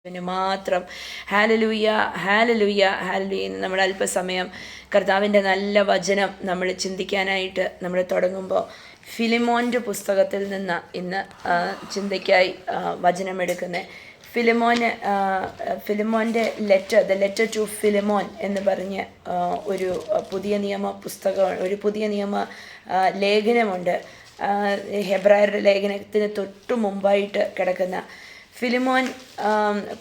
മാത്രം. Hallelujah hallelujah hallelujah. നമ്മൾ അല്പസമയം കർത്താവിൻ്റെ നല്ല വചനം നമ്മൾ ചിന്തിക്കാനായിട്ട് നമ്മൾ തുടങ്ങുമ്പോൾ ഫിലിമോൻ്റെ പുസ്തകത്തിൽ നിന്ന് ഇന്ന് ചിന്തയ്ക്കായി വചനമെടുക്കുന്നത്. ഫിലിമോൻ്റെ ദ ലെറ്റർ ടു ഫിലിമോൻ എന്ന് പറഞ്ഞ് ഒരു പുതിയ നിയമ പുസ്തകം, ഒരു പുതിയ നിയമ ലേഖനമുണ്ട്. ഹെബ്രായരുടെ ലേഖനത്തിന് തൊട്ടു മുമ്പായിട്ട് കിടക്കുന്ന ഫിലിമോൻ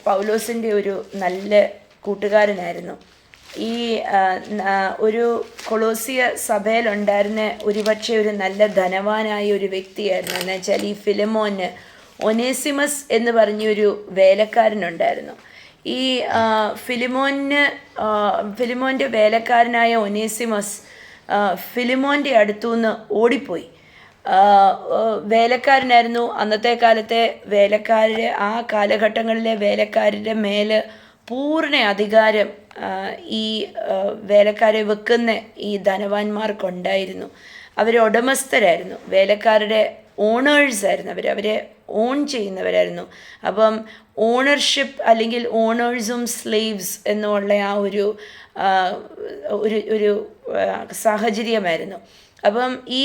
പൗലോസിൻ്റെ ഒരു നല്ല കൂട്ടുകാരനായിരുന്നു. ഈ ഒരു കൊളോസിയ സഭയിലുണ്ടായിരുന്ന ഒരുപക്ഷെ ഒരു നല്ല ധനവാനായ ഒരു വ്യക്തിയായിരുന്നു. എന്ന് വെച്ചാൽ ഈ ഫിലിമോന് ഒനേസിമസ് എന്ന് പറഞ്ഞൊരു വേലക്കാരനുണ്ടായിരുന്നു. ഈ ഫിലിമോൻ്റെ വേലക്കാരനായ ഒനേസിമസ് ഫിലിമോൻ്റെ അടുത്തുനിന്ന് ഓടിപ്പോയി. വേലക്കാരനായിരുന്നു. അന്നത്തെ കാലത്തെ വേലക്കാരുടെ, ആ കാലഘട്ടങ്ങളിലെ വേലക്കാരുടെ മേൽ പൂർണ്ണ അധികാരം ഈ വേലക്കാരെ വെക്കുന്ന ഈ ധനവാന്മാർക്കുണ്ടായിരുന്നു. അവർ ഉടമസ്ഥരായിരുന്നു, വേലക്കാരുടെ ഓണേഴ്സായിരുന്നു. അവരെ ഓൺ ചെയ്യുന്നവരായിരുന്നു. അപ്പം ഓണർഷിപ്പ് അല്ലെങ്കിൽ ഓണേഴ്സും സ്ലേവ്സ് എന്നുള്ള ആ ഒരു സാഹചര്യമായിരുന്നു. അപ്പം ഈ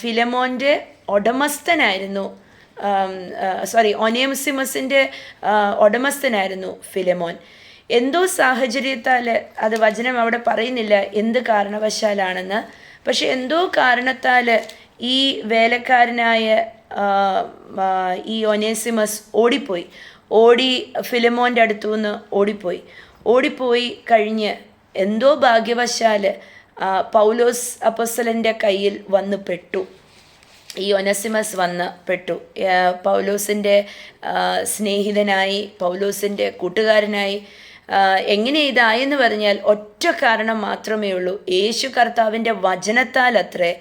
ഫിലമോൻ്റെ ഉടമസ്ഥനായിരുന്നു, ഒനേസിമസിൻ്റെ ഉടമസ്ഥനായിരുന്നു ഫിലമോൻ. എന്തോ സാഹചര്യത്താൽ, അത് വചനം അവിടെ പറയുന്നില്ല എന്ത് കാരണവശാലാണെന്ന്, പക്ഷെ എന്തോ കാരണത്താൽ ഈ വേലക്കാരനായ ഈ ഒനേസിമസ് ഓടി ഫിലമോൻ്റെ അടുത്തുനിന്ന് ഓടിപ്പോയി കഴിഞ്ഞ് എന്തോ ഭാഗ്യവശാൽ പൗലോസ് അപ്പോസ്തലൻ്റെ കയ്യിൽ വന്ന് പെട്ടു. ഈ ഒനസിമസ് വന്ന് പെട്ടു. പൗലോസിൻ്റെ സ്നേഹിതനായി, പൗലോസിൻ്റെ കൂട്ടുകാരനായി. എങ്ങനെ ഇതായെന്ന് പറഞ്ഞാൽ ഒറ്റ കാരണം മാത്രമേ ഉള്ളൂ. യേശു കർത്താവിൻ്റെ വചനത്താൽ അത്രേ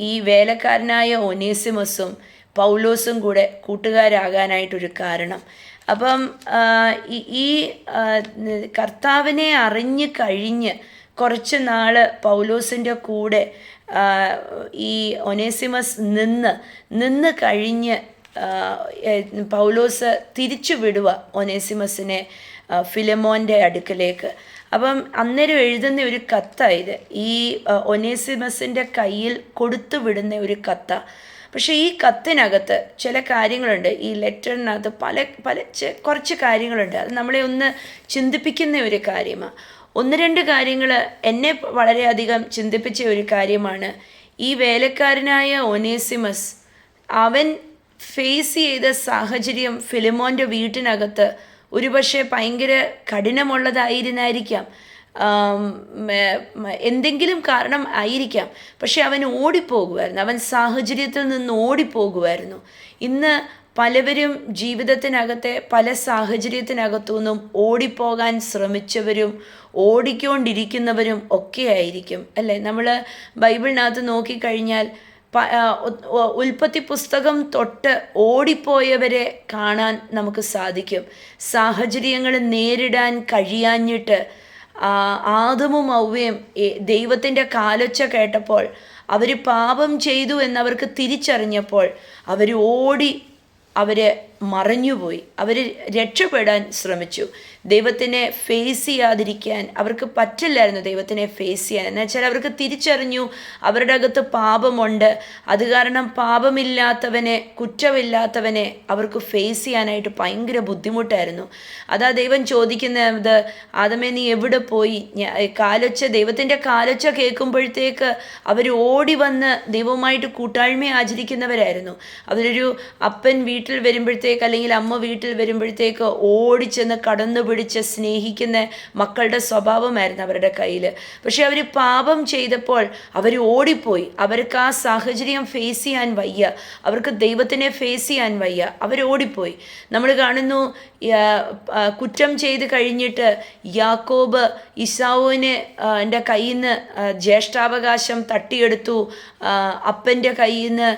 ഈ വേലക്കാരനായ ഒനേസിമസും പൗലോസും കൂടെ കൂട്ടുകാരാകാനായിട്ടൊരു കാരണം. അപ്പം ഈ കർത്താവിനെ അറിഞ്ഞ് കഴിഞ്ഞ് കുറച്ച് നാൾ പൗലോസിൻ്റെ കൂടെ ഈ ഒനേസിമസ് നിന്ന് കഴിഞ്ഞ് പൗലോസ് തിരിച്ചു വിടുക ഒനേസിമസിനെ ഫിലമോൻ്റെ അടുക്കലേക്ക്. അപ്പം അന്നേരം എഴുതുന്ന ഒരു കത്തായത്, ഈ ഒനേസിമസിൻ്റെ കയ്യിൽ കൊടുത്തു വിടുന്ന ഒരു കത്താണ്. പക്ഷേ ഈ കത്തിനകത്ത് ചില കാര്യങ്ങളുണ്ട്, ഈ ലെറ്ററിനകത്ത് കുറച്ച് കാര്യങ്ങളുണ്ട്. അത് നമ്മളെ ഒന്ന് ചിന്തിപ്പിക്കുന്ന ഒരു കാര്യമാണ്. ഒന്ന് രണ്ട് കാര്യങ്ങൾ എന്നെ വളരെയധികം ചിന്തിപ്പിച്ച ഒരു കാര്യമാണ്. ഈ വേലക്കാരനായ ഒനേസിമസ് അവൻ ഫേസ് ചെയ്ത സാഹചര്യം ഫിലിമോൻ്റെ വീട്ടിനകത്ത് ഒരുപക്ഷെ ഭയങ്കര കഠിനമുള്ളതായിരുന്നായിരിക്കാം, എന്തെങ്കിലും കാരണം ആയിരിക്കാം. പക്ഷെ അവൻ ഓടിപ്പോകുമായിരുന്നു, അവൻ സാഹചര്യത്തിൽ നിന്ന് ഓടിപ്പോകുമായിരുന്നു. ഇന്ന് പലവരും ജീവിതത്തിനകത്തെ പല സാഹചര്യത്തിനകത്തു നിന്നും ഓടിപ്പോകാൻ ശ്രമിച്ചവരും ഓടിക്കൊണ്ടിരിക്കുന്നവരും ഒക്കെ ആയിരിക്കും, അല്ലേ? നമ്മൾ ബൈബിളിനകത്ത് നോക്കിക്കഴിഞ്ഞാൽ ഉൽപ്പത്തി പുസ്തകം തൊട്ട് ഓടിപ്പോയവരെ കാണാൻ നമുക്ക് സാധിക്കും. സാഹചര്യങ്ങൾ നേരിടാൻ കഴിയാഞ്ഞിട്ട് ആദമും ഹവ്വയും ദൈവത്തിൻ്റെ കാലൊച്ച കേട്ടപ്പോൾ, അവർ പാപം ചെയ്തു എന്നവർക്ക് തിരിച്ചറിഞ്ഞപ്പോൾ അവർ മറഞ്ഞുപോയി. അവർ രക്ഷപ്പെടാൻ ശ്രമിച്ചു. ദൈവത്തിനെ ഫേസ് ചെയ്യാതിരിക്കാൻ അവർക്ക് പറ്റില്ലായിരുന്നു. ദൈവത്തിനെ ഫേസ് ചെയ്യാൻ എന്ന് വെച്ചാൽ അവർക്ക് തിരിച്ചറിഞ്ഞു അവരുടെ അകത്ത് പാപമുണ്ട്. അത് കാരണം കുറ്റമില്ലാത്തവനെ അവർക്ക് ഫേസ് ചെയ്യാനായിട്ട് ഭയങ്കര ബുദ്ധിമുട്ടായിരുന്നു. അതാ ദൈവം ചോദിക്കുന്നത്, ആദമേ നീ എവിടെ പോയി? ദൈവത്തിൻ്റെ കാലൊച്ച കേൾക്കുമ്പോഴത്തേക്ക് അവർ ഓടി വന്ന് ദൈവവുമായിട്ട് കൂട്ടായ്മ ആചരിക്കുന്നവരായിരുന്നു. അവരൊരു അപ്പൻ വീട്ടിൽ വരുമ്പോഴത്തേക്ക് അല്ലെങ്കിൽ അമ്മ വീട്ടിൽ വരുമ്പോഴത്തേക്ക് ഓടിച്ചെന്ന് കടന്നു പിടിച്ച് സ്നേഹിക്കുന്ന മക്കളുടെ സ്വഭാവമായിരുന്നു അവരുടെ കയ്യിൽ. പക്ഷെ അവർ പാപം ചെയ്തപ്പോൾ അവർ ഓടിപ്പോയി. അവർക്ക് ആ സാഹചര്യം ഫേസ് ചെയ്യാൻ വയ്യ, അവർക്ക് ദൈവത്തിനെ ഫേസ് ചെയ്യാൻ വയ്യ, അവരോടിപ്പോയി. നമ്മൾ കാണുന്നു, കുറ്റം ചെയ്ത് കഴിഞ്ഞിട്ട് യാക്കോബ് ഇസാവുവിൻ്റെ കയ്യിൽ നിന്ന് ജ്യേഷ്ഠാവകാശം തട്ടിയെടുത്തു. അപ്പൻ്റെ കയ്യിൽ നിന്ന്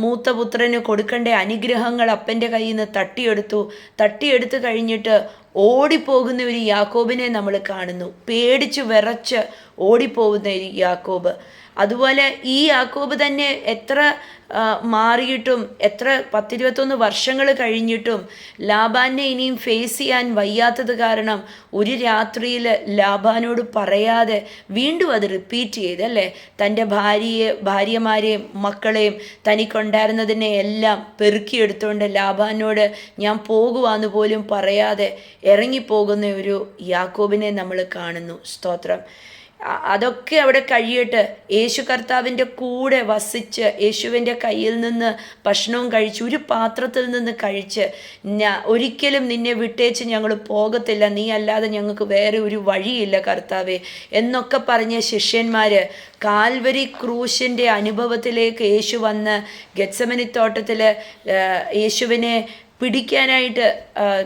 മൂത്തപുത്രന് കൊടുക്കേണ്ട അനുഗ്രഹങ്ങൾ അപ്പൻ്റെ കയ്യിൽ നിന്ന് തട്ടിയെടുത്ത് കഴിഞ്ഞിട്ട് ഓടിപ്പോകുന്ന ഒരു യാക്കോബിനെ നമ്മൾ കാണുന്നു. പേടിച്ച് വിറച്ച് ഓടിപ്പോകുന്ന ഒരു യാക്കോബ്. അതുപോലെ ഈ യാക്കോബ് തന്നെ എത്ര മാറിയിട്ടും, എത്ര 10-21 വർഷങ്ങൾ കഴിഞ്ഞിട്ടും ലാബാനെ ഇനിയും ഫേസ് ചെയ്യാൻ വയ്യാത്തത് കാരണം ഒരു രാത്രിയിൽ ലാബാനോട് പറയാതെ വീണ്ടും അത് റിപ്പീറ്റ് ചെയ്തല്ലേ, തൻ്റെ ഭാര്യമാരെയും മക്കളെയും തനിക്കുണ്ടായിരുന്നതിനെ എല്ലാം പെറുക്കിയെടുത്തുകൊണ്ട് ലാബാനോട് ഞാൻ പോകുവാന്ന് പോലും പറയാതെ ഇറങ്ങിപ്പോകുന്ന ഒരു യാക്കോബിനെ നമ്മൾ കാണുന്നു. സ്തോത്രം. അതൊക്കെ അവിടെ കഴിയട്ടെ, യേശു കർത്താവിൻ്റെ കൂടെ വസിച്ച് യേശുവിൻ്റെ കയ്യിൽ നിന്ന് ഭക്ഷണവും കഴിച്ച്, ഒരു പാത്രത്തിൽ നിന്ന് കഴിച്ച്, ഒരിക്കലും നിന്നെ വിട്ടേച്ച് ഞങ്ങൾ പോകത്തില്ല, നീ അല്ലാതെ ഞങ്ങൾക്ക് വേറെ ഒരു വഴിയില്ല കർത്താവേ എന്നൊക്കെ പറഞ്ഞ ശിഷ്യന്മാർ കാൽവരി ക്രൂശിൻ്റെ അനുഭവത്തിലേക്ക് യേശു വന്ന് ഗെത്സമനിത്തോട്ടത്തിൽ യേശുവിനെ പിടിക്കാനായിട്ട്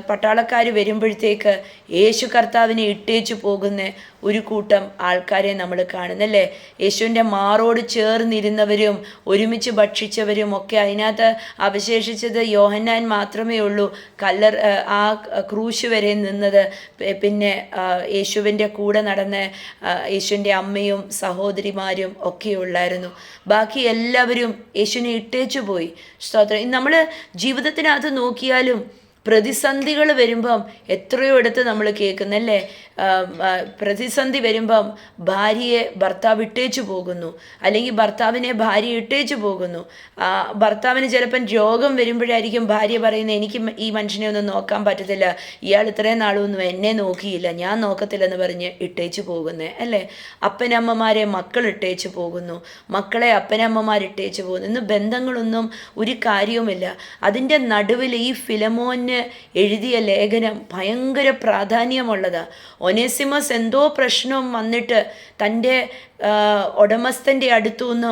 പട്ടാളക്കാർ വരുമ്പോഴത്തേക്ക് യേശു കർത്താവിനെ ഇട്ടേച്ചു പോകുന്ന ഒരു കൂട്ടം ആൾക്കാരെ നമ്മൾ കാണുന്നല്ലേ. യേശുവിൻ്റെ മാറോട് ചേർന്നിരുന്നവരും ഒരുമിച്ച് ഭക്ഷിച്ചവരും ഒക്കെ. അതിനകത്ത് അവശേഷിച്ചത് യോഹന്നാൻ മാത്രമേ ഉള്ളൂ ആ ക്രൂശ് വരെ നിന്നത്. പിന്നെ യേശുവിൻ്റെ കൂടെ നടന്ന യേശുവിൻ്റെ അമ്മയും സഹോദരിമാരും ഒക്കെ ഉള്ളായിരുന്നു. ബാക്കി എല്ലാവരും യേശുവിനെ ഇട്ടേച്ചു പോയി. സ്തോത്രം. നമ്മൾ ജീവിതത്തിനകത്ത് നോക്കിയാലും പ്രതിസന്ധികൾ വരുമ്പം എത്രയോ ഇടത്ത് നമ്മൾ കേൾക്കുന്നല്ലേ, പ്രതിസന്ധി വരുമ്പം ഭാര്യയെ ഭർത്താവ് ഇട്ടേച്ചു പോകുന്നു, അല്ലെങ്കിൽ ഭർത്താവിനെ ഭാര്യ ഇട്ടേച്ചു പോകുന്നു. ഭർത്താവിന് ചിലപ്പം രോഗം വരുമ്പോഴായിരിക്കും ഭാര്യ പറയുന്നത് എനിക്ക് ഈ മനുഷ്യനെ ഒന്നും നോക്കാൻ പറ്റത്തില്ല, ഇയാൾ ഇത്രയും നാളൊന്നും എന്നെ നോക്കിയില്ല, ഞാൻ നോക്കത്തില്ലെന്ന് പറഞ്ഞ് ഇട്ടേച്ചു പോകുന്നത് അല്ലേ. അപ്പനമ്മമാരെ മക്കൾ ഇട്ടേച്ചു പോകുന്നു, മക്കളെ അപ്പനമ്മമാരിട്ടേച്ചു പോകുന്നു. ഇന്ന് ബന്ധങ്ങളൊന്നും ഒരു കാര്യവുമില്ല. അതിൻ്റെ നടുവിൽ ഈ ഫിലമോന് എഴുതിയ ലേഖനം ഭയങ്കര പ്രാധാന്യമുള്ളതാണ്. ഒനേസിമസ് എന്തോ പ്രശ്നം വന്നിട്ട് തൻ്റെ ഉടമസ്ഥൻ്റെ അടുത്തു നിന്ന്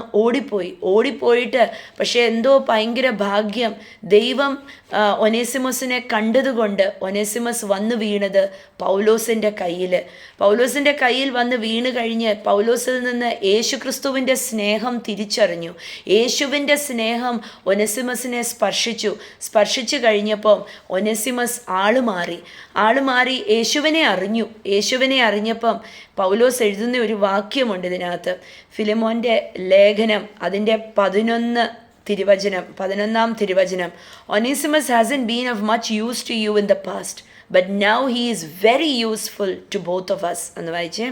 ഓടിപ്പോയിട്ട് പക്ഷേ എന്തോ ഭയങ്കര ഭാഗ്യം, ദൈവം ഒനേസിമസിനെ കണ്ടതുകൊണ്ട് ഒനേസിമസ് വന്നു വീണത് പൗലോസിൻ്റെ കയ്യിൽ വന്ന് വീണ് കഴിഞ്ഞ് പൗലോസിൽ നിന്ന് യേശുക്രിസ്തുവിൻ്റെ സ്നേഹം തിരിച്ചറിഞ്ഞു. യേശുവിൻ്റെ സ്നേഹം ഒനേസിമസിനെ സ്പർശിച്ചു കഴിഞ്ഞപ്പോൾ ഒനേസിമസ് ആളുമാറി യേശുവിനെ അറിഞ്ഞപ്പം പൗലോസ് എഴുതുന്ന ഒരു വാക്യമുണ്ട് ഇതിനകത്ത്. ഫിലിമോൻ്റെ ലേഖനം അതിൻ്റെ 11-ാം തിരുവചനം. ഒനേസിമസ് hasn't been of much use to you in the past, but now he is very useful to both of us. എന്ന് വായിച്ചേ.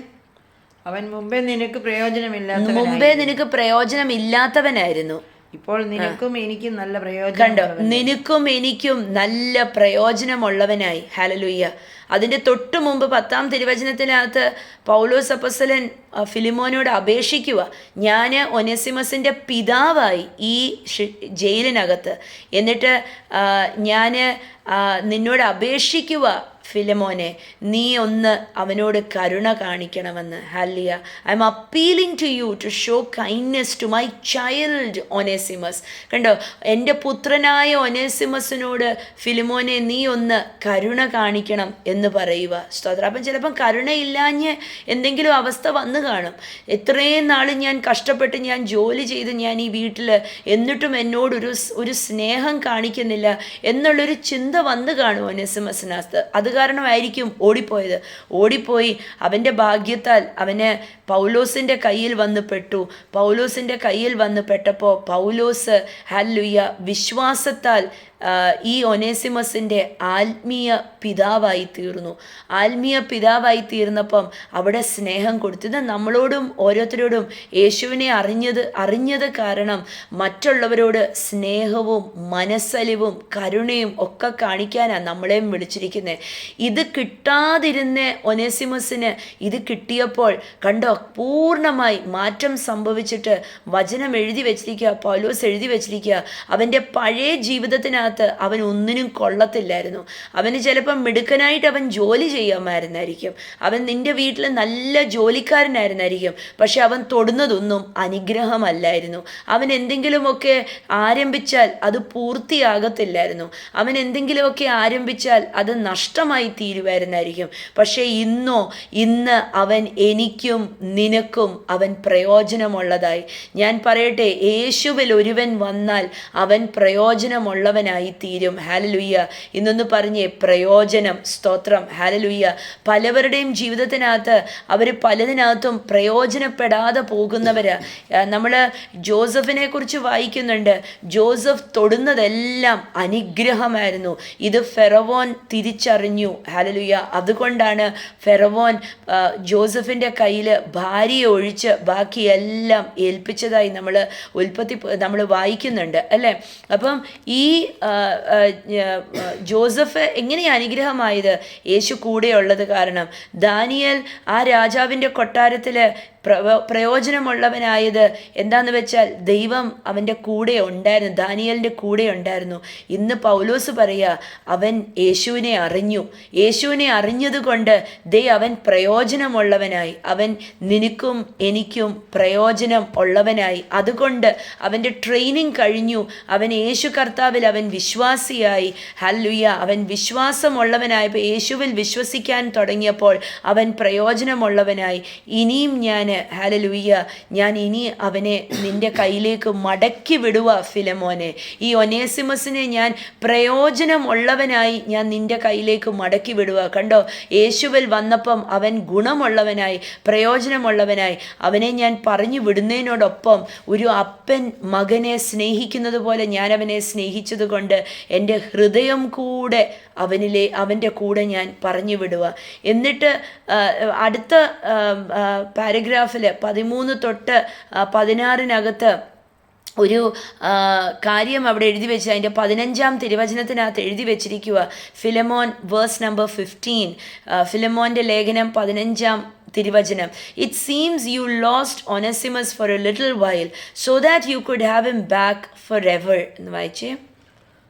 അവൻ മുമ്പേ നിനക്ക് പ്രയോജനമില്ലാത്തവനായിരുന്നു, ഇപ്പോൾ നിനക്കും എനിക്കും നല്ല പ്രയോജനം. കണ്ടോ, നിനക്കും എനിക്കും നല്ല പ്രയോജനമുള്ളവനായി. ഹല്ലേലൂയ. അതിൻ്റെ തൊട്ടു മുമ്പ് 10-ാം തിരുവചനത്തിനകത്ത് പൗലോസ് അപ്പോസ്തലൻ ഫിലിമോനോട് അപേക്ഷിക്കുക, ഞാൻ ഒനേസിമസിൻ്റെ പിതാവായി ഈ ജയിലിനകത്ത്, എന്നിട്ട് ഞാൻ നിന്നോട് അപേക്ഷിക്കുക ഫിലമോനെ, നീ ഒന്ന് അവനോട് കരുണ കാണിക്കണമെന്ന്. Hallelujah. I am appealing to you to show kindness to my child Onesimus. കണ്ടോ, എൻ്റെ പുത്രനായ ഒനേസിമസിനോട് ഫിലിമോനെ നീ ഒന്ന് കരുണ കാണിക്കണം എന്ന് പറയുക. സ്തോത്രം. അപ്പം ചിലപ്പം കരുണയില്ലാഞ്ഞ് എന്തെങ്കിലും അവസ്ഥ വന്നു കാണും. എത്രയും നാൾ ഞാൻ കഷ്ടപ്പെട്ട് ഞാൻ ജോലി ചെയ്ത് ഞാൻ ഈ വീട്ടിൽ, എന്നിട്ടും എന്നോടൊരു സ്നേഹം കാണിക്കുന്നില്ല എന്നുള്ളൊരു ചിന്ത വന്നു കാണും ഒനേസിമസിനകത്ത്. അത് കാരണമായിരിക്കും ഓടിപ്പോയി അവൻ്റെ ഭാഗ്യത്താൽ അവന് പൗലോസിൻ്റെ കയ്യിൽ വന്ന് പെട്ടപ്പോൾ പൗലോസ് ഹല്ലേലൂയ വിശ്വാസത്താൽ ഈ ഒനേസിമസിൻ്റെ ആത്മീയ പിതാവായി തീർന്നപ്പം അവിടെ സ്നേഹം കൊടുത്തു. ഇത് നമ്മളോടും ഓരോരുത്തരോടും യേശുവിനെ അറിഞ്ഞത് കാരണം മറ്റുള്ളവരോട് സ്നേഹവും മനസ്സലിവും കരുണയും ഒക്കെ കാണിക്കാനാണ് നമ്മളെയും വിളിച്ചിരിക്കുന്നത്. ഇത് കിട്ടാതിരുന്ന ഒനേസിമസിന് ഇത് കിട്ടിയപ്പോൾ കണ്ടോ, പൂർണ്ണമായി മാറ്റം സംഭവിച്ചിട്ട് വചനം എഴുതി വെച്ചിരിക്കുക, പൗലോസ് എഴുതി വെച്ചിരിക്കുക. അവൻ്റെ പഴയ ജീവിതത്തിനകത്ത് അവൻ ഒന്നിനും കൊള്ളത്തില്ലായിരുന്നു. അവന് ചിലപ്പം മിടുക്കനായിട്ട് അവൻ ജോലി ചെയ്യാമായിരുന്നായിരിക്കും, അവൻ നിൻ്റെ വീട്ടിൽ നല്ല ജോലിക്കാരനായിരുന്നായിരിക്കും, പക്ഷെ അവൻ തൊടുന്നതൊന്നും അനുഗ്രഹമല്ലായിരുന്നു. അവൻ എന്തെങ്കിലുമൊക്കെ ആരംഭിച്ചാൽ അത് പൂർത്തിയാകത്തില്ലായിരുന്നു. അവൻ എന്തെങ്കിലുമൊക്കെ ആരംഭിച്ചാൽ അത് നഷ്ടമായി തീരുമായിരുന്നായിരിക്കും. പക്ഷേ ഇന്ന് അവൻ എനിക്കും നിനക്കും അവൻ പ്രയോജനമുള്ളതായി. ഞാൻ പറയട്ടെ, യേശുവിൽ ഒരുവൻ വന്നാൽ അവൻ പ്രയോജനമുള്ളവനായി ഉള്ളവനായി തീരും. ഹാലലുയ്യ. ഇന്നൊന്ന് പറഞ്ഞേ, പ്രയോജനം. സ്തോത്രം. ഹാലലുയ്യ. പലവരുടെയും ജീവിതത്തിനകത്ത് അവർ പലതിനകത്തും പ്രയോജനപ്പെടാതെ പോകുന്നവര്. നമ്മൾ ജോസഫിനെ കുറിച്ച് വായിക്കുന്നുണ്ട്. ജോസഫ് തൊടുന്നതെല്ലാം അനുഗ്രഹമായിരുന്നു. ഇത് ഫെറവോൻ തിരിച്ചറിഞ്ഞു. ഹാലലുയ്യ. അതുകൊണ്ടാണ് ഫെറവോൻ ജോസഫിൻ്റെ കയ്യിൽ ഭാര്യയെ ഒഴിച്ച് ബാക്കിയെല്ലാം ഏൽപ്പിച്ചതായി നമ്മൾ വായിക്കുന്നുണ്ട് അല്ലേ. അപ്പം ഈ ജോസഫ് എങ്ങനെയാണ് അനുഗ്രഹമായത്? യേശു കൂടെയുള്ളത് കാരണം. ദാനിയേൽ ആ രാജാവിൻ്റെ കൊട്ടാരത്തിൽ പ്രയോജനമുള്ളവനായത് എന്താന്ന് വെച്ചാൽ ദൈവം അവൻ്റെ കൂടെ ഉണ്ടായിരുന്നു, ദാനിയേലിൻ്റെ കൂടെ ഉണ്ടായിരുന്നു. ഇന്ന് പൗലോസ് പറയുക, അവൻ യേശുവിനെ അറിഞ്ഞു. യേശുവിനെ അറിഞ്ഞതുകൊണ്ട് അവൻ പ്രയോജനമുള്ളവനായി. അവൻ നിനക്കും എനിക്കും പ്രയോജനം ഉള്ളവനായി. അതുകൊണ്ട് അവൻ്റെ ട്രെയിനിങ് കഴിഞ്ഞു. അവൻ യേശു കർത്താവിൽ അവൻ വിശ്വാസിയായി. ഹല്ലേലൂയ. അവൻ വിശ്വാസമുള്ളവനായപ്പോൾ, യേശുവിൽ വിശ്വസിക്കാൻ തുടങ്ങിയപ്പോൾ അവൻ പ്രയോജനമുള്ളവനായി. ഇനിയും ഹല്ലേലൂയ, ഞാൻ ഇനി അവനെ നിന്റെ കയ്യിലേക്ക് മടക്കി വിടുക ഫിലമോനെ. ഈ ഒനേസിമസിനെ ഞാൻ പ്രയോജനമുള്ളവനായി ഞാൻ നിന്റെ കയ്യിലേക്ക് മടക്കി വിടുക. കണ്ടോ, യേശുവിൽ വന്നപ്പം അവൻ ഗുണമുള്ളവനായി, പ്രയോജനമുള്ളവനായി. അവനെ ഞാൻ പറഞ്ഞു വിടുന്നതിനോടൊപ്പം ഒരു അപ്പൻ മകനെ സ്നേഹിക്കുന്നത് പോലെ ഞാൻ അവനെ സ്നേഹിച്ചത് കൊണ്ട് എൻ്റെ ഹൃദയം കൂടെ അവൻ്റെ കൂടെ ഞാൻ പറഞ്ഞു വിടുക. എന്നിട്ട് അടുത്ത പാരഗ്രാഫിൽ 13 തൊട്ട് 16 ഒരു കാര്യം അവിടെ എഴുതി വെച്ച്, അതിൻ്റെ 15-ാം തിരുവചനത്തിനകത്ത് എഴുതി വെച്ചിരിക്കുക. ഫിലമോൻ വേഴ്സ് നമ്പർ 15, ഫിലമോൻ്റെ ലേഖനം 15-ാം തിരുവചനം. It seems you lost Onesimus for a little while so that you could have him back forever എന്ന് വായിച്ചേ.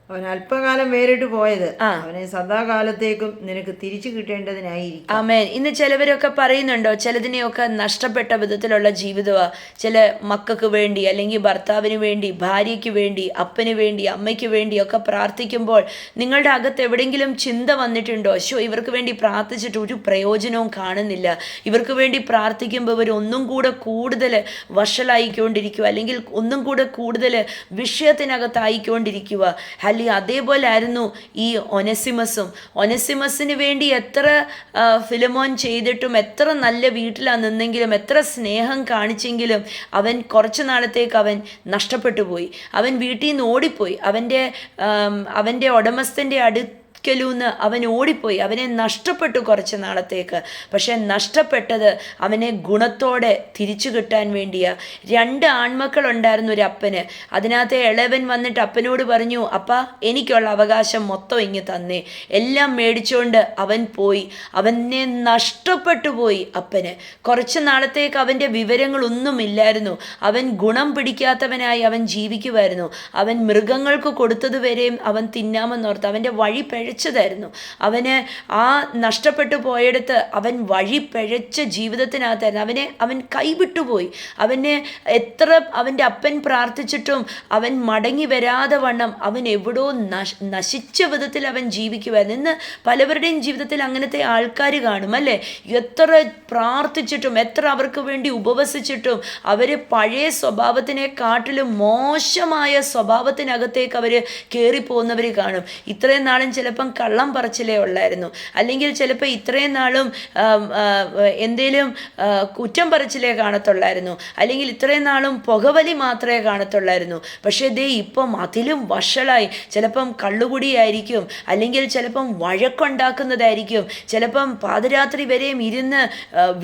അവൻ അല്പകാലം വേറിട്ട് പോയത് അവനെ സദാകാലത്തേക്കും നിനക്ക് തിരിച്ചു കിട്ടേണ്ടതിനായിരിക്കും. ആമേൻ. ഇന്ന് ചിലവരൊക്കെ പറയുന്നുണ്ടോ, ചിലതിനെയൊക്കെ നഷ്ടപ്പെട്ട വിധത്തിലുള്ള ജീവിതമാണ്. ചില മക്കൾക്ക് വേണ്ടി, അല്ലെങ്കിൽ ഭർത്താവിന് വേണ്ടി, ഭാര്യയ്ക്ക് വേണ്ടി, അപ്പന് വേണ്ടി, അമ്മയ്ക്ക് വേണ്ടിയൊക്കെ പ്രാർത്ഥിക്കുമ്പോൾ നിങ്ങളുടെ അകത്ത് എവിടെയെങ്കിലും ചിന്ത വന്നിട്ടുണ്ടോ, ഇവർക്ക് വേണ്ടി പ്രാർത്ഥിച്ചിട്ട് ഒരു പ്രയോജനവും കാണുന്നില്ല, ഇവർക്ക് വേണ്ടി പ്രാർത്ഥിക്കുമ്പോൾ ഇവർ ഒന്നും കൂടെ കൂടുതൽ വഷളായിക്കൊണ്ടിരിക്കുക, അല്ലെങ്കിൽ ഒന്നും കൂടെ കൂടുതൽ വിഷയത്തിനകത്തായിക്കൊണ്ടിരിക്കുക. അതേപോലെ ആയിരുന്നു ഈ ഒനസിമസിന് വേണ്ടി എത്ര ഫിലമോൻ ചെയ്തിട്ടും, എത്ര നല്ല വീട്ടിലാണ് നിന്നെങ്കിലും, എത്ര സ്നേഹം കാണിച്ചെങ്കിലും അവൻ കുറച്ചു നാളത്തേക്ക് അവൻ നഷ്ടപ്പെട്ടു പോയി. അവൻ വീട്ടിൽ നിന്ന് ഓടിപ്പോയി. അവൻ്റെ ഉടമസ്ഥൻ്റെ ക്കലൂന്ന് അവൻ ഓടിപ്പോയി. അവനെ നഷ്ടപ്പെട്ടു കുറച്ച് നാളത്തേക്ക്. പക്ഷെ നഷ്ടപ്പെട്ടത് അവനെ ഗുണത്തോടെ തിരിച്ചു കിട്ടാൻ വേണ്ടിയാ. 2 ആൺമക്കളുണ്ടായിരുന്നു ഒരു അപ്പന്. അതിനകത്ത് ഇളവൻ വന്നിട്ട് അപ്പനോട് പറഞ്ഞു, അപ്പ എനിക്കുള്ള അവകാശം മൊത്തം ഇങ്ങ് തന്നേ. എല്ലാം മേടിച്ചുകൊണ്ട് അവൻ പോയി. അവനെ നഷ്ടപ്പെട്ടു പോയി അപ്പന്. കുറച്ച് നാളത്തേക്ക് അവൻ്റെ വിവരങ്ങളൊന്നുമില്ലായിരുന്നു. അവൻ ഗുണം പിടിക്കാത്തവനായി അവൻ ജീവിക്കുമായിരുന്നു. അവൻ മൃഗങ്ങൾക്ക് കൊടുത്തതുവരെയും അവൻ തിന്നാമെന്നോർത്ത് അവൻ്റെ വഴി പിഴച്ചതായിരുന്നു. അവന് ആ നഷ്ടപ്പെട്ടു പോയെടുത്ത് അവൻ വഴി പിഴച്ച ജീവിതത്തിനകത്തായിരുന്നു. അവൻ കൈവിട്ടുപോയി. എത്ര അവൻ്റെ അപ്പൻ പ്രാർത്ഥിച്ചിട്ടും അവൻ മടങ്ങി വരാതെ വണ്ണം അവൻ എവിടോ നശിച്ച വിധത്തിൽ അവൻ ജീവിക്കുമായിരുന്നു. ഇന്ന് പലവരുടെയും ജീവിതത്തിൽ അങ്ങനത്തെ ആൾക്കാർ കാണും അല്ലേ. എത്ര പ്രാർത്ഥിച്ചിട്ടും, എത്ര അവർക്ക് വേണ്ടി ഉപവസിച്ചിട്ടും അവർ പഴയ സ്വഭാവത്തിനെക്കാട്ടിലും മോശമായ സ്വഭാവത്തിനകത്തേക്ക് അവർ കയറിപ്പോകുന്നവർ കാണും. ഇത്രയും നാളും ചിലപ്പം കള്ളം പറച്ചിലേ ഉള്ളായിരുന്നു, അല്ലെങ്കിൽ ചിലപ്പോൾ ഇത്രയും നാളും എന്തേലും കുറ്റം പറച്ചിലേ കാണത്തുള്ളായിരുന്നു, അല്ലെങ്കിൽ ഇത്രയും നാളും പുകവലി മാത്രമേ കാണത്തുള്ളായിരുന്നു. പക്ഷേ ഇപ്പം അതിലും വഷളായി. ചിലപ്പം കള്ളുകുടിയായിരിക്കും, അല്ലെങ്കിൽ ചിലപ്പം വഴക്കുണ്ടാക്കുന്നതായിരിക്കും, ചിലപ്പം പാതിരാത്രി വരെയും ഇരുന്ന്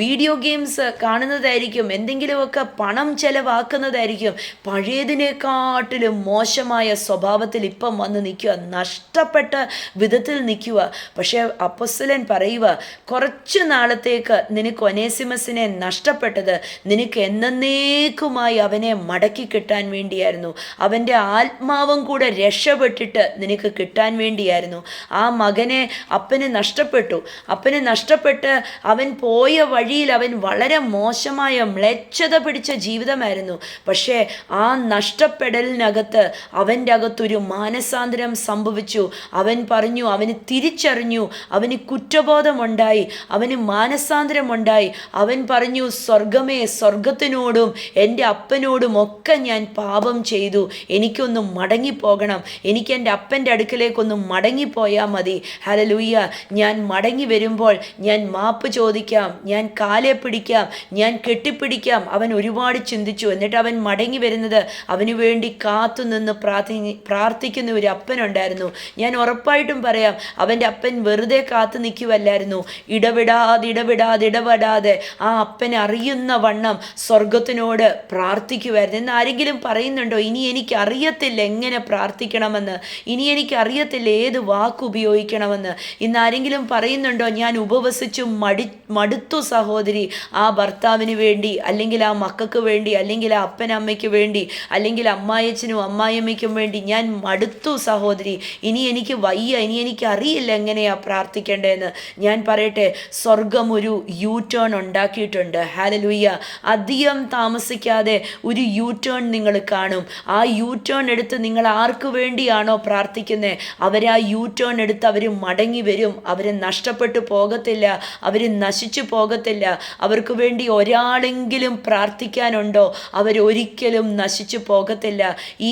വീഡിയോ ഗെയിംസ് കാണുന്നതായിരിക്കും, എന്തെങ്കിലുമൊക്കെ പണം ചെലവാക്കുന്നതായിരിക്കും. പഴയതിനെക്കാട്ടിലും മോശമായ സ്വഭാവത്തിൽ ഇപ്പം വന്ന് നിൽക്കുക, നഷ്ടപ്പെട്ട വിധത്തിൽ നിൽക്കുക. പക്ഷേ അപ്പോസ്തലൻ പറയുക, കുറച്ചു നാളത്തേക്ക് നിനക്ക് ഒനേസിമസിനെ നഷ്ടപ്പെട്ടത് നിനക്ക് എന്നേക്കുമായി അവനെ മടക്കി കിട്ടാൻ വേണ്ടിയായിരുന്നു. അവൻ്റെ ആത്മാവും കൂടെ രക്ഷപ്പെട്ടിട്ട് നിനക്ക് കിട്ടാൻ വേണ്ടിയായിരുന്നു. ആ മകനെ അപ്പന് നഷ്ടപ്പെട്ട് അവൻ പോയ വഴിയിൽ അവൻ വളരെ മോശമായ മ്ലേച്ഛത പിടിച്ച ജീവിതമായിരുന്നു. പക്ഷേ ആ നഷ്ടപ്പെടലിനകത്ത് അവൻ്റെ അകത്തൊരു മാനസാന്തരം സംഭവിച്ചു. അവൻ പറഞ്ഞു, പറഞ്ഞു, അവന് തിരിച്ചറിഞ്ഞു, അവന് കുറ്റബോധമുണ്ടായി, അവന് മാനസാന്തരമുണ്ടായി. അവൻ പറഞ്ഞു, സ്വർഗമേ, സ്വർഗത്തിനോടും എൻ്റെ അപ്പനോടും ഒക്കെ ഞാൻ പാപം ചെയ്തു, എനിക്കൊന്ന് മടങ്ങിപ്പോകണം, എനിക്ക് എൻ്റെ അപ്പൻ്റെ അടുക്കലേക്കൊന്ന് മടങ്ങിപ്പോയാൽ മതി. ഹല്ലേലൂയ. ഞാൻ മടങ്ങി വരുമ്പോൾ ഞാൻ മാപ്പ് ചോദിക്കാം, ഞാൻ കാലെ പിടിക്കാം, ഞാൻ കെട്ടിപ്പിടിക്കാം. അവൻ ഒരുപാട് ചിന്തിച്ചു. എന്നിട്ട് അവൻ മടങ്ങി വരുന്നത് അവന് വേണ്ടി കാത്തുനിന്ന് പ്രാർത്ഥിക്കുന്ന ഒരു അപ്പനുണ്ടായിരുന്നു. ഞാൻ ഉറപ്പായിട്ടും പറയാം, അവൻ്റെ അപ്പൻ വെറുതെ കാത്തു നിൽക്കുവല്ലായിരുന്നു. ഇടപെടാതെ ആ അപ്പനെ അറിയുന്ന വണ്ണം സ്വർഗത്തിനോട് പ്രാർത്ഥിക്കുമായിരുന്നു. എന്ന് ആരെങ്കിലും പറയുന്നുണ്ടോ, ഇനി എനിക്ക് അറിയത്തില്ല എങ്ങനെ പ്രാർത്ഥിക്കണമെന്ന്, ഇനി എനിക്ക് അറിയത്തില്ല ഏത് വാക്ക് ഉപയോഗിക്കണമെന്ന്? ഇന്ന് ആരെങ്കിലും പറയുന്നുണ്ടോ, ഞാൻ ഉപവസിച്ചു മടുത്തു സഹോദരി, ആ ഭർത്താവിന് വേണ്ടി, അല്ലെങ്കിൽ ആ മക്കൾക്ക് വേണ്ടി, അല്ലെങ്കിൽ ആ അപ്പനമ്മയ്ക്ക് വേണ്ടി, അല്ലെങ്കിൽ അമ്മായച്ചനും അമ്മായിയമ്മയ്ക്കും വേണ്ടി ഞാൻ മടുത്തു സഹോദരി, ഇനി എനിക്ക് വയ്യ, ഇനി എനിക്ക് അറിയില്ല എങ്ങനെയാ പ്രാർത്ഥിക്കേണ്ടതെന്ന്? ഞാൻ പറയട്ടെ, സ്വർഗം ഒരു യു ടേൺ ഉണ്ടാക്കിയിട്ടുണ്ട്. ഹല്ലേലൂയ. അധികം താമസിക്കാതെ ഒരു യു ടേൺ നിങ്ങൾ കാണും. ആ യു ടേൺ എടുത്ത് നിങ്ങൾ ആർക്ക് വേണ്ടിയാണോ പ്രാർത്ഥിക്കുന്നത്, അവരാ യു ടേൺ എടുത്ത് അവർ മടങ്ങി വരും. അവർ നഷ്ടപ്പെട്ടു പോകത്തില്ല, അവർ നശിച്ചു പോകത്തില്ല. അവർക്ക് വേണ്ടി ഒരാളെങ്കിലും പ്രാർത്ഥിക്കാനുണ്ടോ, അവരൊരിക്കലും നശിച്ചു പോകത്തില്ല.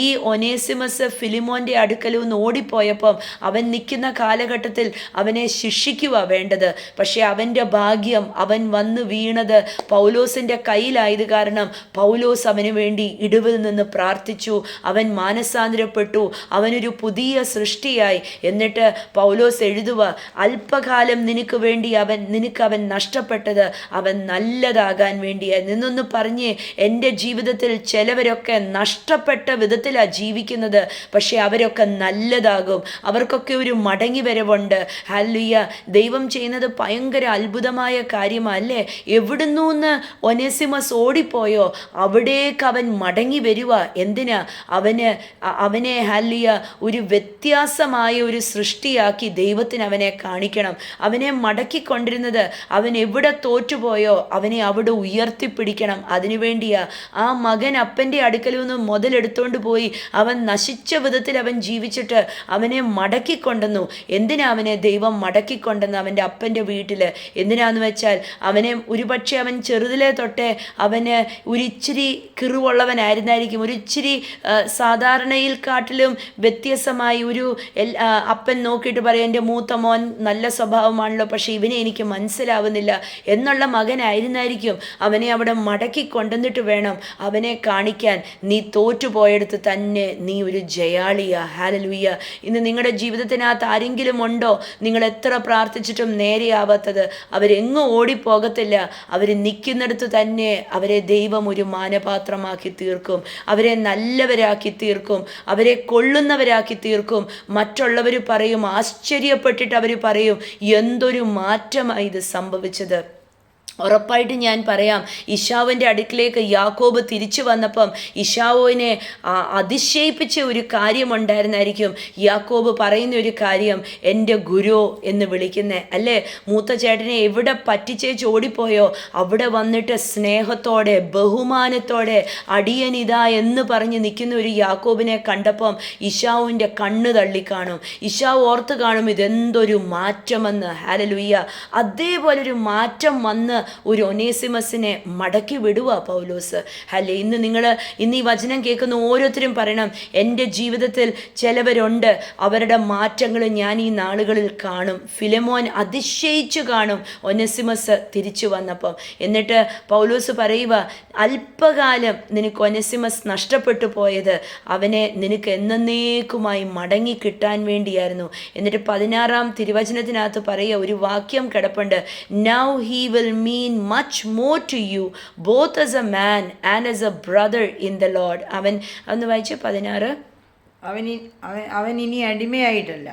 ഈ ഒനേസിമസ് ഫിലിമോൻ്റെ അടുക്കൽ നിന്ന് ഓടിപ്പോയപ്പം അവൻ നിൽക്കുന്ന കാലഘട്ടത്തിൽ അവനെ ശിക്ഷിക്കുക വേണ്ടത്. പക്ഷേ അവൻ്റെ ഭാഗ്യം, അവൻ വന്ന് വീണത് പൗലോസിൻ്റെ കയ്യിലായത് കാരണം പൗലോസ് അവന് വേണ്ടി ഇടിവിൽ നിന്ന് പ്രാർത്ഥിച്ചു. അവൻ മാനസാന്തരപ്പെട്ടു, അവനൊരു പുതിയ സൃഷ്ടിയായി. എന്നിട്ട് പൗലോസ് എഴുതുക, അല്പകാലം നിനക്ക് വേണ്ടി അവൻ നഷ്ടപ്പെട്ടത് അവൻ നല്ലതാകാൻ വേണ്ടിയായി. നിന്നൊന്ന് പറഞ്ഞേ, എൻ്റെ ജീവിതത്തിൽ ചിലവരൊക്കെ നഷ്ടപ്പെട്ട വിധത്തിലാണ് ജീവിക്കുന്നത്, പക്ഷേ അവരൊക്കെ നല്ലതാകും. അവർക്കൊക്കെ ഒരു മടങ്ങി വരവുണ്ട്. ഹല്ലേലൂയ. ദൈവം ചെയ്യുന്നത് ഭയങ്കര അത്ഭുതമായ കാര്യമല്ലേ? എവിടുന്നൂന്ന് ഒനേസിമസ് ഓടിപ്പോയോ അവിടേക്ക് അവൻ മടങ്ങി വരുക. എന്തിനാ? അവനെ ഹല്ലേലൂയ ഒരു വ്യത്യാസമായ ഒരു സൃഷ്ടിയാക്കി ദൈവത്തിന് അവനെ കാണിക്കണം. അവനെ മടക്കിക്കൊണ്ടിരുന്നത്, അവൻ എവിടെ തോറ്റുപോയോ അവനെ അവിടെ ഉയർത്തിപ്പിടിക്കണം. അതിനുവേണ്ടിയാ ആ മകൻ അപ്പൻ്റെ അടുക്കൽ നിന്ന് മുതലെടുത്തോണ്ട് പോയി അവൻ നശിച്ച വിധത്തിൽ അവൻ ജീവിച്ചിട്ട് അവനെ മടക്കിക്കൊണ്ടെന്നു. എന്തിനാ അവനെ ദൈവം മടക്കിക്കൊണ്ടെന്ന് അവൻ്റെ അപ്പൻ്റെ വീട്ടിൽ? എന്തിനാന്ന് വെച്ചാൽ അവനെ ഒരുപക്ഷെ അവൻ ചെറുതിലെ തൊട്ടേ അവന് ഒരിച്ചിരി കിറിവുള്ളവനായിരുന്നായിരിക്കും, ഒരിച്ചിരി സാധാരണയിൽ കാട്ടിലും വ്യത്യസ്തമായി ഒരു അപ്പൻ നോക്കിയിട്ട് പറയും, എൻ്റെ മൂത്ത മോൻ നല്ല സ്വഭാവമാണല്ലോ, പക്ഷേ ഇവനെ എനിക്ക് മനസ്സിലാവുന്നില്ല എന്നുള്ള മകനായിരുന്നായിരിക്കും. അവനെ അവിടെ മടക്കി കൊണ്ടുവന്നിട്ട് വേണം അവനെ കാണിക്കാൻ, നീ തോറ്റുപോയെടുത്ത് തന്നെ നീ ഒരു ജയാളിയാ. ഹല്ലേലൂയ. ഇന്ന് നിങ്ങളുടെ ജീവിതത്തിനകത്ത് ആരെങ്കിലും ഉണ്ടോ നിങ്ങൾ എത്ര പ്രാർത്ഥിച്ചിട്ടും നേരെയാവാത്തത്? അവരെങ്ങും ഓടിപ്പോകത്തില്ല. അവർ നിൽക്കുന്നിടത്ത് തന്നെ അവരെ ദൈവം ഒരു മാനപാത്രമാക്കി തീർക്കും, അവരെ നല്ലവരാക്കി തീർക്കും, അവരെ കൊള്ളുന്നവരാക്കി തീർക്കും. മറ്റുള്ളവർ പറയും, ആശ്ചര്യപ്പെട്ടിട്ട് അവർ പറയും, എന്തൊരു മാറ്റമായി ഇത് സംഭവിച്ചത്. ഉറപ്പായിട്ട് ഞാൻ പറയാം, ഇശാവിൻ്റെ അടുക്കിലേക്ക് യാക്കോബ് തിരിച്ചു വന്നപ്പം ഇശാവിനെ അതിശയിപ്പിച്ച ഒരു കാര്യമുണ്ടായിരുന്നായിരിക്കും. യാക്കോബ് പറയുന്ന ഒരു കാര്യം, എൻ്റെ ഗുരു എന്ന് വിളിക്കുന്നേ അല്ലേ? മൂത്ത ചേട്ടനെ എവിടെ പറ്റിച്ചേച്ച് ഓടിപ്പോയോ അവിടെ വന്നിട്ട് സ്നേഹത്തോടെ ബഹുമാനത്തോടെ അടിയനിതാ എന്ന് പറഞ്ഞ് നിൽക്കുന്ന ഒരു യാക്കോബിനെ കണ്ടപ്പം ഇശാവിൻ്റെ കണ്ണ് തള്ളിക്കാണും. ഇശാവ് ഓർത്ത് കാണും, ഇതെന്തൊരു മാറ്റമെന്ന്. ഹല്ലേലൂയ. അതേപോലൊരു മാറ്റം വന്ന് ഒരു ഒനേസിമസിനെ മടക്കി വിടുക പൗലോസ്. അല്ലേ? ഇന്ന് ഈ വചനം കേൾക്കുന്ന ഓരോരുത്തരും പറയണം, എൻ്റെ ജീവിതത്തിൽ ചിലവരുണ്ട്, അവരുടെ മാറ്റങ്ങൾ ഞാൻ ഈ നാളുകളിൽ കാണും. ഫിലെമോൻ അതിശയിച്ചു കാണും ഒനേസിമസ് തിരിച്ചു വന്നപ്പം. എന്നിട്ട് പൗലോസ് പറയുക, അല്പകാലം നിനക്ക് ഒനേസിമസ് നഷ്ടപ്പെട്ടു പോയത് അവനെ നിനക്ക് എന്നേക്കുമായി മടങ്ങി കിട്ടാൻ വേണ്ടിയായിരുന്നു. എന്നിട്ട് 16-ാം തിരുവചനത്തിനകത്ത് പറയുക, ഒരു വാക്യം കിടപ്പുണ്ട്, now he will mean much more to you both as a man and as a brother in the Lord. അവൻ ഒന്ന് വായിച്ച് 16. അവൻ ഇനി അടിമയായിട്ടല്ല,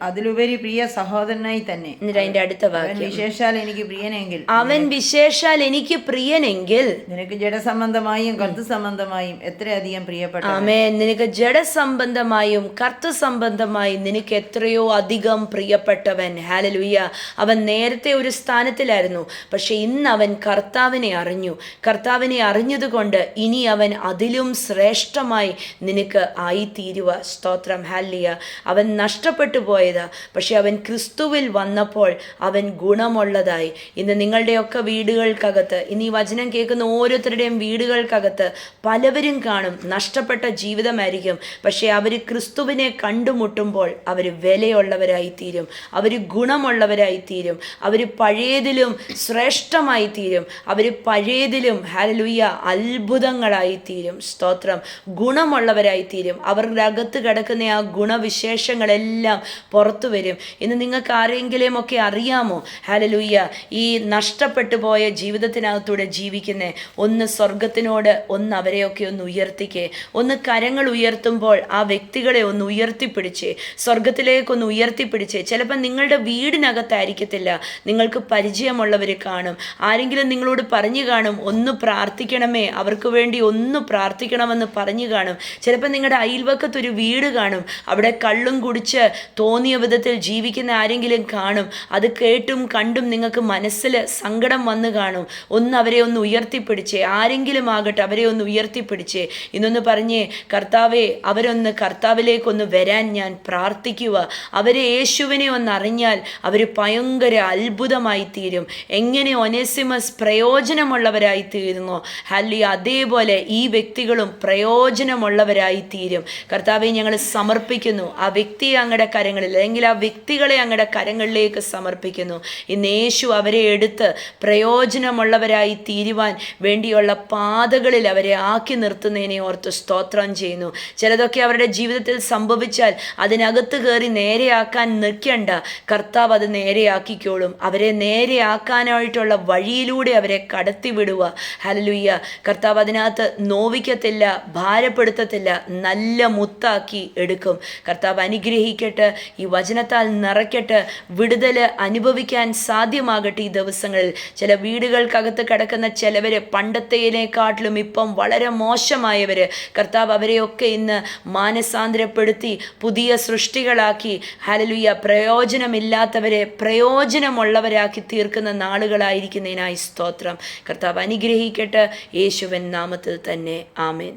അതിലുപരി പ്രിയ സഹോദരനായി തന്നെ. അതിന്റെ അടുത്ത വാക്യം, വിശേഷാൽ എനിക്ക് പ്രിയനെങ്കിൽ, അവൻ വിശേഷാൽ എനിക്ക് പ്രിയനെങ്കിൽ നിനക്ക് ജഡസംബന്ധമായും കർത്തൃസംബന്ധമായും എത്രയധികം പ്രിയപ്പെട്ട. ആമേൻ. നിനക്ക് ജഡസംബന്ധമായും കർത്തൃസംബന്ധമായും നിനക്ക് എത്രയോ അധികം പ്രിയപ്പെട്ടവൻ. ഹല്ലേലൂയ. അവൻ നേരത്തെ ഒരു സ്ഥാനത്തിലായിരുന്നു, പക്ഷെ ഇന്ന് അവൻ കർത്താവിനെ അറിഞ്ഞു. കർത്താവിനെ അറിഞ്ഞതുകൊണ്ട് ഇനി അവൻ അതിലും ശ്രേഷ്ഠമായി നിനക്ക് ആയി തീരുക. സ്തോത്രം. ഹല്ലേലൂയ. അവൻ നഷ്ടപ്പെട്ടു പോയതാ, പക്ഷെ അവൻ ക്രിസ്തുവിൽ വന്നപ്പോൾ അവൻ ഗുണമുള്ളതായി. ഇന്ന് നിങ്ങളുടെയൊക്കെ വീടുകൾക്കകത്ത്, ഇന്ന് ഈ വചനം കേൾക്കുന്ന ഓരോരുത്തരുടെയും വീടുകൾക്കകത്ത് പലവരും കാണും നഷ്ടപ്പെട്ട ജീവിതമായിരിക്കും. പക്ഷെ അവർ ക്രിസ്തുവിനെ കണ്ടുമുട്ടുമ്പോൾ അവർ വിലയുള്ളവരായി തീരും, അവർ ഗുണമുള്ളവരായി തീരും, അവർ പഴയതിലും ശ്രേഷ്ഠമായി തീരും, അവർ പഴയതിലും ഹല്ലേലൂയ അത്ഭുതങ്ങളായി തീരും. സ്തോത്രം. ഗുണമുള്ളവരായി തീരും. അവരുടെ അകത്ത് കിടക്കുന്ന ആ ഗുണവിശേഷങ്ങളെല്ലാം പുറത്തു വരും. ഇന്ന് നിങ്ങൾക്ക് ആരെങ്കിലും ഒക്കെ അറിയാമോ ഹല്ലേലൂയ ഈ നഷ്ടപ്പെട്ടു പോയ ജീവിതത്തിനകത്തൂടെ ജീവിക്കുന്നേ? ഒന്ന് സ്വർഗത്തിനോട് ഒന്ന് അവരെയൊക്കെ ഒന്ന് ഉയർത്തിക്കേ. ഒന്ന് കരങ്ങൾ ഉയർത്തുമ്പോൾ ആ വ്യക്തികളെ ഒന്ന് ഉയർത്തിപ്പിടിച്ചേ, സ്വർഗത്തിലേക്കൊന്ന് ഉയർത്തിപ്പിടിച്ചേ. ചിലപ്പോൾ നിങ്ങളുടെ വീടിനകത്തായിരിക്കത്തില്ല, നിങ്ങൾക്ക് പരിചയമുള്ളവർ കാണും. ആരെങ്കിലും നിങ്ങളോട് പറഞ്ഞു കാണും, ഒന്ന് പ്രാർത്ഥിക്കണമേ, അവർക്ക് വേണ്ടി ഒന്ന് പ്രാർത്ഥിക്കണമെന്ന് പറഞ്ഞു കാണും. ചിലപ്പോൾ നിങ്ങളുടെ അയൽവക്കത്തൊരു വീട് കാണും, അവിടെ കള്ളും കുടിച്ച് തോന്നിയ വിധത്തിൽ ജീവിക്കുന്ന ആരെങ്കിലും കാണും. അത് കേട്ടും കണ്ടും നിങ്ങൾക്ക് മനസ്സിൽ സങ്കടം വന്നു കാണും. ഒന്ന് അവരെ ഒന്ന് ഉയർത്തിപ്പിടിച്ചേ, ആരെങ്കിലും ആകട്ടെ അവരെ ഒന്ന് ഉയർത്തിപ്പിടിച്ചേ. ഇന്നൊന്ന് പറഞ്ഞേ, കർത്താവേ അവരൊന്ന് കർത്താവിലേക്കൊന്ന് വരാൻ ഞാൻ പ്രാർത്ഥിക്കുക. അവരെ യേശുവിനെ ഒന്ന് അറിഞ്ഞാൽ അവർ ഭയങ്കര അത്ഭുതമായി തീരും. എങ്ങനെ ഒനേസിമസ് പ്രയോജനമുള്ളവരായി തീരുന്നോ ഹല്ലേലൂയ, അതേപോലെ ഈ വ്യക്തികളും പ്രയോജനമുള്ളവരായി തീരും. കർത്താവെ ഞങ്ങൾ സമർപ്പിക്കുന്നു ആ വ്യക്തിയെ അങ്ങയുടെ കരങ്ങളിൽ, അല്ലെങ്കിൽ ആ വ്യക്തികളെ അങ്ങയുടെ കരങ്ങളിലേക്ക് സമർപ്പിക്കുന്നു. ഇന്ന് യേശു അവരെ എടുത്ത് പ്രയോജനമുള്ളവരായി തീരുവാൻ വേണ്ടിയുള്ള പാതകളിൽ അവരെ ആക്കി നിർത്തുന്നതിനെ ഓർത്ത് സ്തോത്രം ചെയ്യുന്നു. ചിലതൊക്കെ അവരുടെ ജീവിതത്തിൽ സംഭവിച്ചാൽ അതിനകത്ത് കയറി നേരെയാക്കാൻ നിൽക്കേണ്ട, കർത്താവ് അത് നേരെയാക്കിക്കോളും. അവരെ നേരെയാക്കാനായിട്ടുള്ള വഴിയിലൂടെ അവരെ കടത്തിവിടുക. ഹല്ലേലൂയ. കർത്താവ് അതിനകത്ത് നോവിക്കത്തില്ല, ഭാരപ്പെടുത്തത്തില്ല, നല്ല മുത്താക്കി എടുക്കും. കർത്താവ് അനുഗ്രഹിക്കട്ടെ, ഈ വചനത്താൽ നിറയ്ക്കട്ടെ, വിടുതൽ അനുഭവിക്കാൻ സാധ്യമാകട്ടെ. ഈ ദിവസങ്ങളിൽ ചില വീടുകൾക്കകത്ത് കിടക്കുന്ന ചിലവർ പണ്ടത്തേതിനെക്കാട്ടിലും ഇപ്പം വളരെ മോശമായവർ, കർത്താവ് അവരെയൊക്കെ ഇന്ന് മാനസാന്തരപ്പെടുത്തി പുതിയ സൃഷ്ടികളാക്കി ഹല്ലേലൂയ പ്രയോജനമില്ലാത്തവരെ പ്രയോജനമുള്ളവരാക്കി തീർക്കുന്ന നാളുകളായിരിക്കുന്നതിനായി സ്തോത്രം. കർത്താവ് അനുഗ്രഹിക്കട്ടെ, യേശുവിൻ നാമത്തിൽ തന്നെ. ആമേൻ.